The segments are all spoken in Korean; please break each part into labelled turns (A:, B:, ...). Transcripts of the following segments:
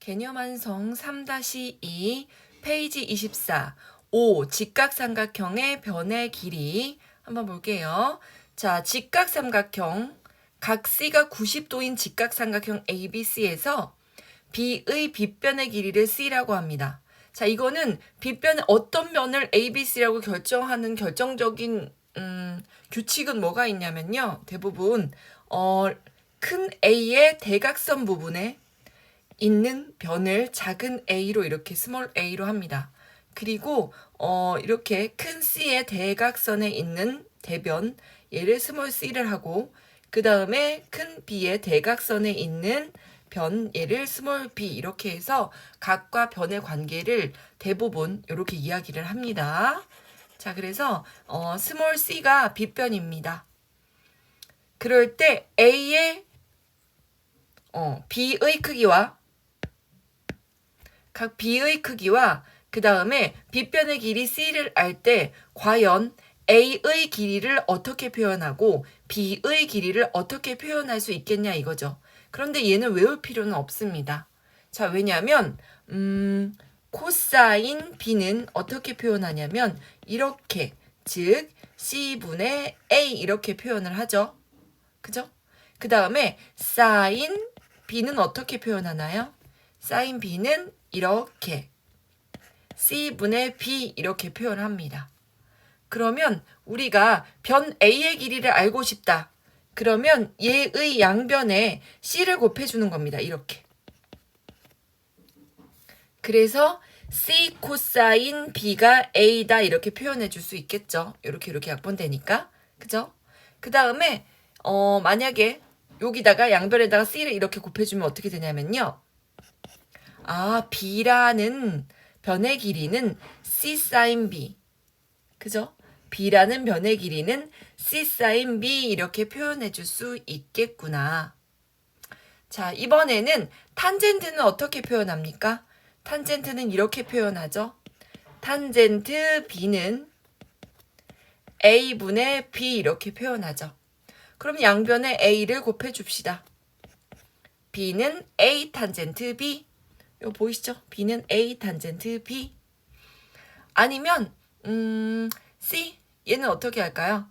A: 개념완성 3-2 페이지 24 5. 직각삼각형의 변의 길이 한번 볼게요. 자, 직각삼각형 각 C가 90도인 직각삼각형 ABC에서 B의 빗변의 길이를 C라고 합니다. 자, 이거는 빗변의 어떤 면을 ABC라고 결정하는 결정적인 규칙은 뭐가 있냐면요. 대부분 큰 A의 대각선 부분에 있는 변을 작은 a로 이렇게 스몰 a로 합니다. 그리고 이렇게 큰 C의 대각선에 있는 대변 얘를 스몰 c를 하고 그 다음에 큰 B의 대각선에 있는 변 얘를 스몰 b 이렇게 해서 각과 변의 관계를 대부분 이렇게 이야기를 합니다. 자, 그래서 스몰 c가 빗변입니다. 그럴 때 A의 B의 크기와 각 B의 크기와 그 다음에 빗변의 길이 C를 알 때 과연 A의 길이를 어떻게 표현하고 B의 길이를 어떻게 표현할 수 있겠냐 이거죠. 그런데 얘는 외울 필요는 없습니다. 자, 왜냐하면 코사인 B는 어떻게 표현하냐면 이렇게, 즉 C분의 A 이렇게 표현을 하죠. 그죠? 그 다음에 사인 B는 어떻게 표현하나요? 사인 B는 이렇게 C분의 B 이렇게 표현합니다. 그러면 우리가 변 A의 길이를 알고 싶다. 그러면 얘의 양변에 C를 곱해주는 겁니다. 이렇게. 그래서 C 코사인 B가 A다 이렇게 표현해 줄 수 있겠죠. 이렇게 약분되니까. 그죠? 그 다음에 만약에 여기다가 양변에다가 C를 이렇게 곱해주면 어떻게 되냐면요. B라는 변의 길이는 C 사인 B. 그죠? B라는 변의 길이는 C 사인 B 이렇게 표현해 줄 수 있겠구나. 자, 이번에는 탄젠트는 어떻게 표현합니까? 탄젠트는 이렇게 표현하죠. 탄젠트 B는 A분의 B 이렇게 표현하죠. 그럼 양변에 A를 곱해 줍시다. B는 A 탄젠트 B. 이거 보이시죠? B는 A 탄젠트 B. 아니면 C 얘는 어떻게 할까요?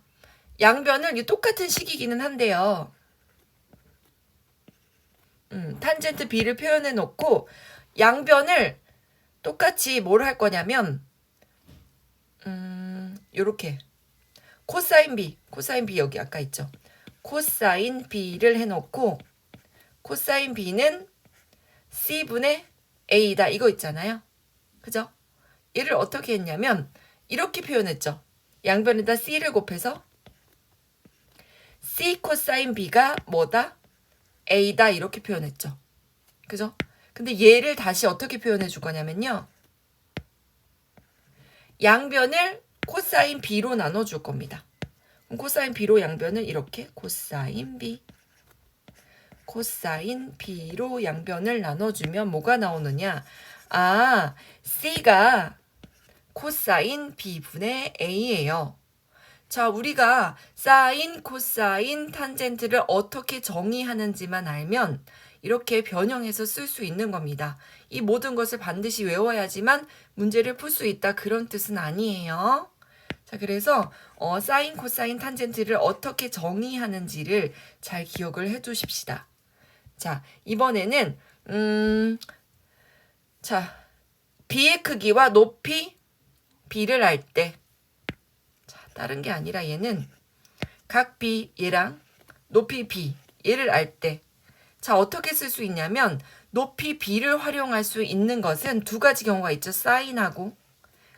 A: 양변을 똑같은 식이기는 한데요. 탄젠트 B를 표현해 놓고 양변을 똑같이 뭘 할 거냐면 요렇게 코사인 B 여기 아까 있죠. 코사인 B를 해놓고 코사인 B는 C분의 A다 이거 있잖아요. 그죠? 얘를 어떻게 했냐면 이렇게 표현했죠. 양변에다 C를 곱해서 C 코사인 B가 뭐다? A다 이렇게 표현했죠. 그죠? 근데 얘를 다시 어떻게 표현해 줄 거냐면요. 양변을 코사인 B로 나눠줄 겁니다. 그럼 코사인 B로 양변을 이렇게 코사인 B 코사인 B로 양변을 나눠주면 뭐가 나오느냐. C가 코사인 B분의 A예요. 자, 우리가 사인, 코사인, 탄젠트를 어떻게 정의하는지만 알면 이렇게 변형해서 쓸 수 있는 겁니다. 이 모든 것을 반드시 외워야지만 문제를 풀 수 있다 그런 뜻은 아니에요. 자, 그래서 사인, 코사인, 탄젠트를 어떻게 정의하는지를 잘 기억을 해 두십시다. 자, 이번에는 자, B의 크기와 높이 B를 알 때 다른 게 아니라 얘는 각 B 얘랑 높이 B 얘를 알 때 자, 어떻게 쓸 수 있냐면 높이 B를 활용할 수 있는 것은 두 가지 경우가 있죠. 사인하고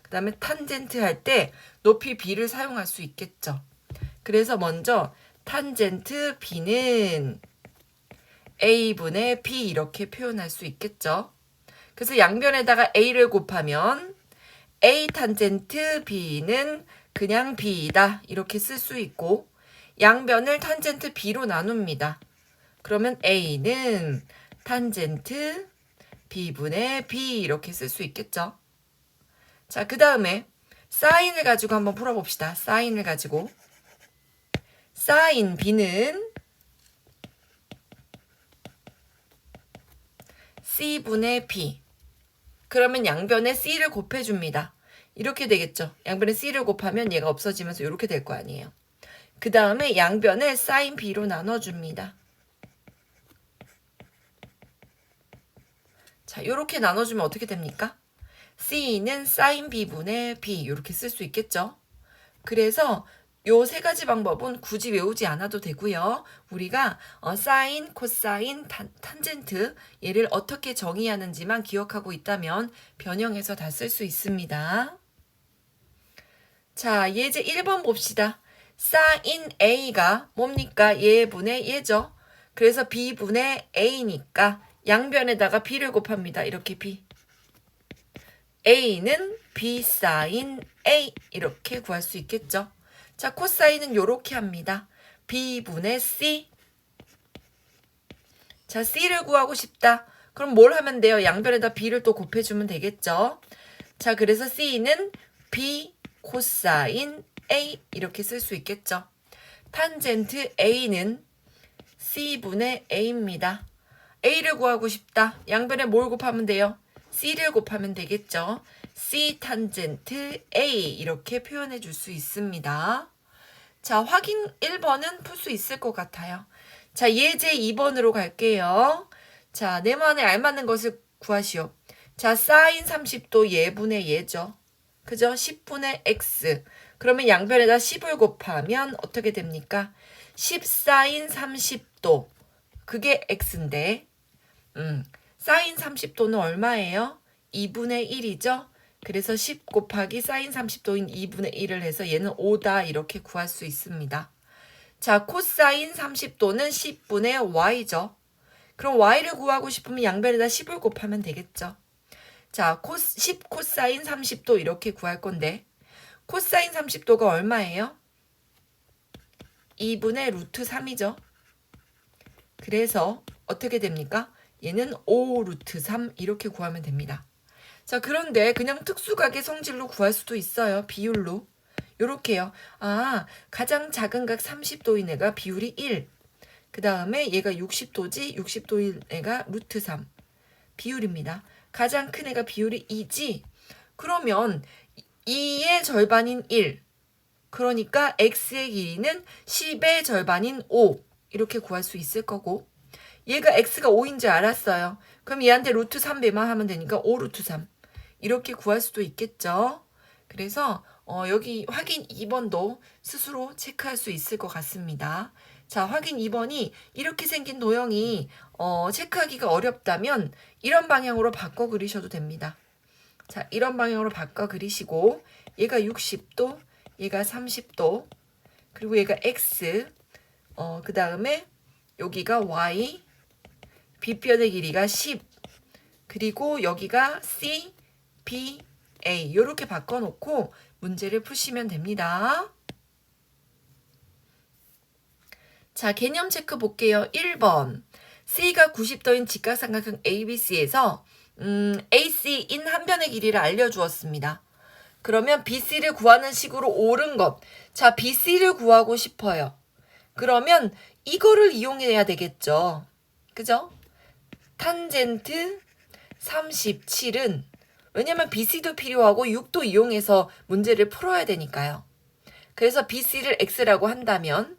A: 그 다음에 탄젠트 할 때 높이 B를 사용할 수 있겠죠. 그래서 먼저 탄젠트 B는 A분의 B 이렇게 표현할 수 있겠죠. 그래서 양변에다가 A를 곱하면 A 탄젠트 B는 그냥 B이다 이렇게 쓸 수 있고 양변을 탄젠트 B로 나눕니다. 그러면 A는 탄젠트 B분의 B 이렇게 쓸 수 있겠죠. 자, 그 다음에 사인을 가지고 한번 풀어봅시다. 사인을 가지고 사인 B는 C분의 B. 그러면 양변에 C를 곱해줍니다. 이렇게 되겠죠. 양변에 C를 곱하면 얘가 없어지면서 이렇게 될 거 아니에요. 그 다음에 양변을 sin B로 나눠줍니다. 자, 이렇게 나눠주면 어떻게 됩니까? C는 sin B분의 B 이렇게 쓸 수 있겠죠. 그래서 요 세 가지 방법은 굳이 외우지 않아도 되고요. 우리가 사인, 코사인, 탄젠트 얘를 어떻게 정의하는지만 기억하고 있다면 변형해서 다 쓸 수 있습니다. 자, 예제 1번 봅시다. 사인 A가 뭡니까? 얘분의 얘죠. 그래서 B분의 A니까 양변에다가 B를 곱합니다. 이렇게 B. A는 B 사인 A 이렇게 구할 수 있겠죠. 자, 코사인은 요렇게 합니다. B분의 C. 자, C를 구하고 싶다. 그럼 뭘 하면 돼요? 양변에다 B를 또 곱해주면 되겠죠. 자, 그래서 C는 B 코사인 A 이렇게 쓸 수 있겠죠. 탄젠트 A는 C분의 A입니다. A를 구하고 싶다. 양변에 뭘 곱하면 돼요? C를 곱하면 되겠죠. C 탄젠트 A 이렇게 표현해 줄 수 있습니다. 자, 확인 1번은 풀 수 있을 것 같아요. 자, 예제 2번으로 갈게요. 자, 네모안에 알맞는 것을 구하시오. 자, 사인 30도 예분의 예죠. 그죠? 10분의 x. 그러면 양변에다 10을 곱하면 어떻게 됩니까? 10 사인 30도. 그게 x인데 사인 30도는 얼마예요? 2분의 1이죠? 그래서 10 곱하기 사인 30도인 2분의 1을 해서 얘는 5다 이렇게 구할 수 있습니다. 자, 코사인 30도는 10분의 y죠. 그럼 y를 구하고 싶으면 양변에다 10을 곱하면 되겠죠. 자, 10 코사인 30도 이렇게 구할 건데 코사인 30도가 얼마예요? 2분의 루트 3이죠. 그래서 어떻게 됩니까? 얘는 5 루트 3 이렇게 구하면 됩니다. 자, 그런데 그냥 특수각의 성질로 구할 수도 있어요. 비율로. 요렇게요. 아, 가장 작은 각 30도인 애가 비율이 1. 그 다음에 얘가 60도지 60도인 애가 루트 3. 비율입니다. 가장 큰 애가 비율이 2지. 그러면 2의 절반인 1. 그러니까 x의 길이는 10의 절반인 5. 이렇게 구할 수 있을 거고 얘가 x가 5인지 알았어요. 그럼 얘한테 루트 3배만 하면 되니까 5 루트 3. 이렇게 구할 수도 있겠죠. 그래서 여기 확인 2번도 스스로 체크할 수 있을 것 같습니다. 자, 확인 2번이 이렇게 생긴 도형이 체크하기가 어렵다면 이런 방향으로 바꿔 그리셔도 됩니다. 자, 이런 방향으로 바꿔 그리시고 얘가 60도, 얘가 30도, 그리고 얘가 x, 그 다음에 여기가 y, 빗변의 길이가 10, 그리고 여기가 c, b, a 이렇게 바꿔놓고 문제를 푸시면 됩니다. 자, 개념 체크 볼게요. 1번 C가 90도인 직각삼각형 ABC에서 AC인 한 변의 길이를 알려주었습니다. 그러면 BC를 구하는 식으로 옳은 것. 자, BC를 구하고 싶어요. 그러면 이거를 이용해야 되겠죠. 그죠? 탄젠트 37은 왜냐면 BC도 필요하고 6도 이용해서 문제를 풀어야 되니까요. 그래서 BC를 X라고 한다면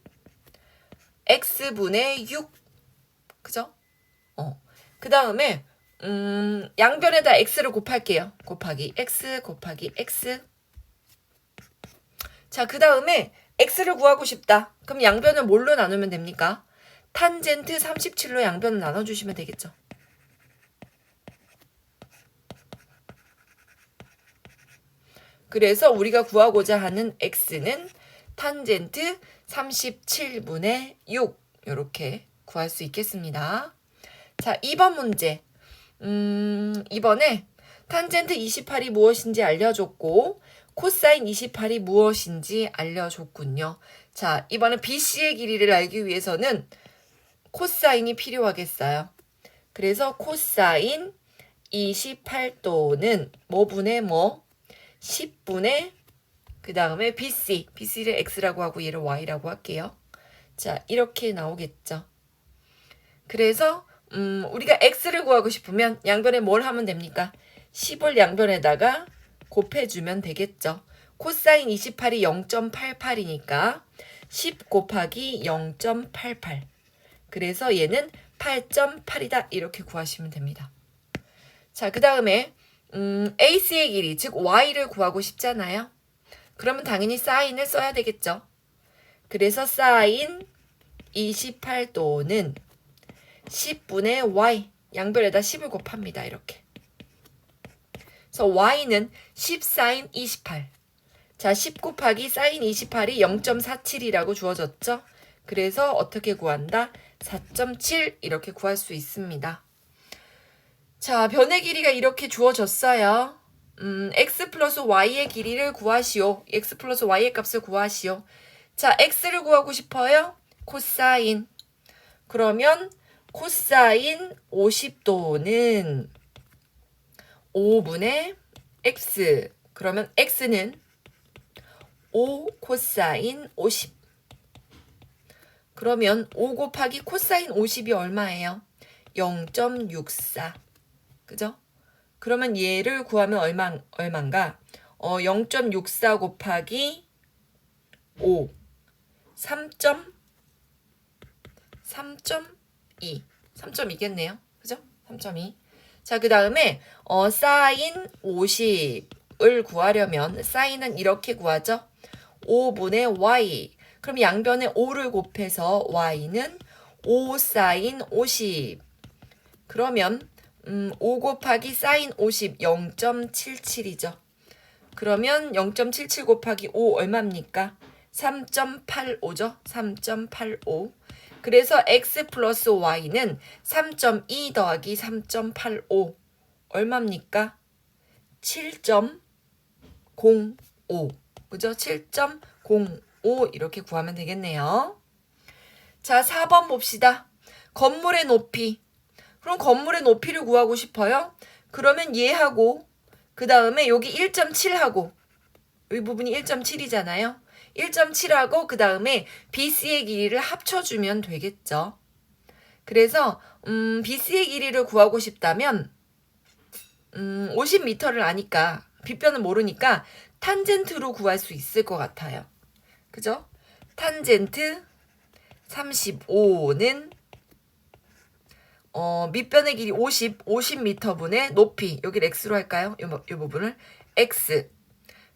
A: X분의 6. 그죠? 그 다음에 양변에다 X를 곱할게요. 곱하기 X 곱하기 X. 자, 그 다음에 X를 구하고 싶다. 그럼 양변을 뭘로 나누면 됩니까? 탄젠트 37로 양변을 나눠주시면 되겠죠. 그래서 우리가 구하고자 하는 x는 탄젠트 37분의 6 이렇게 구할 수 있겠습니다. 자, 2번 문제. 이번에 탄젠트 28이 무엇인지 알려줬고 코사인 28이 무엇인지 알려줬군요. 자, 이번에 BC의 길이를 알기 위해서는 코사인이 필요하겠어요. 그래서 코사인 28도는 뭐분의 뭐? 10분의 그 다음에 BC를 X라고 하고 얘를 Y라고 할게요. 자, 이렇게 나오겠죠. 그래서 우리가 x를 구하고 싶으면 양변에 뭘 하면 됩니까? 10을 양변에다가 곱해주면 되겠죠. 코사인 28이 0.88이니까 10 곱하기 0.88. 그래서 얘는 8.8이다. 이렇게 구하시면 됩니다. 자, 그 다음에 AC의 길이, 즉 y를 구하고 싶잖아요. 그러면 당연히 사인을 써야 되겠죠. 그래서 사인 28도는 10분의 y, 양변에다 10을 곱합니다. 이렇게. 그래서 y는 10 사인 28. 자, 10 곱하기 사인 28이 0.47이라고 주어졌죠. 그래서 어떻게 구한다? 4.7 이렇게 구할 수 있습니다. 자, 변의 길이가 이렇게 주어졌어요. x 플러스 y의 길이를 구하시오. x 플러스 y의 값을 구하시오. 자, x를 구하고 싶어요. 코사인. 그러면 코사인 50도는 5분의 x. 그러면 x는 5 코사인 50. 그러면 5 곱하기 코사인 50이 얼마예요? 0.64. 그죠? 그러면 얘를 구하면 얼마인가? 0.64 곱하기 5. 3.2. 3.2겠네요. 그죠? 3.2. 자, 그 다음에 사인 50을 구하려면 사인은 이렇게 구하죠. 5분의 y. 그럼 양변에 5를 곱해서 y는 5 사인 50. 그러면 5 곱하기 사인 50 0.77이죠. 그러면 0.77 곱하기 5 얼마입니까? 3.85죠. 3.85. 그래서 x 플러스 y는 3.2 더하기 3.85 얼마입니까? 7.05. 그죠? 7.05 이렇게 구하면 되겠네요. 자, 4번 봅시다. 건물의 높이. 그럼 건물의 높이를 구하고 싶어요. 그러면 얘하고 그 다음에 여기 1.7하고 이 부분이 1.7이잖아요. 1.7하고 그 다음에 BC의 길이를 합쳐주면 되겠죠. 그래서 BC의 길이를 구하고 싶다면 50m를 아니까 빗변을 모르니까 탄젠트로 구할 수 있을 것 같아요. 그죠? 탄젠트 35는 밑변의 길이 50m분의 높이, 여기를 x로 할까요? 이 부분을 x.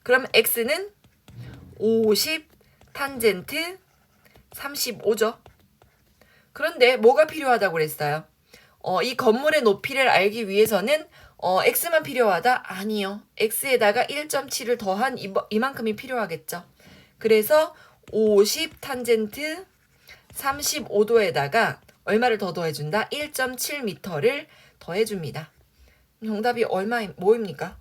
A: 그럼 x는 50 탄젠트 35죠. 그런데 뭐가 필요하다고 그랬어요? 이 건물의 높이를 알기 위해서는 x만 필요하다? 아니요. x에다가 1.7을 더한 이만큼이 필요하겠죠. 그래서 50 탄젠트 35도에다가 얼마를 더 더해준다? 1.7m를 더해줍니다. 정답이 뭐입니까?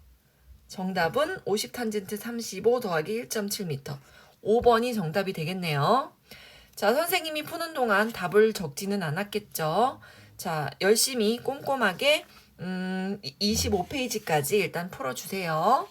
A: 정답은 50 탄젠트 35 더하기 1.7m. 5번이 정답이 되겠네요. 자, 선생님이 푸는 동안 답을 적지는 않았겠죠. 자, 열심히 꼼꼼하게 25페이지까지 일단 풀어주세요.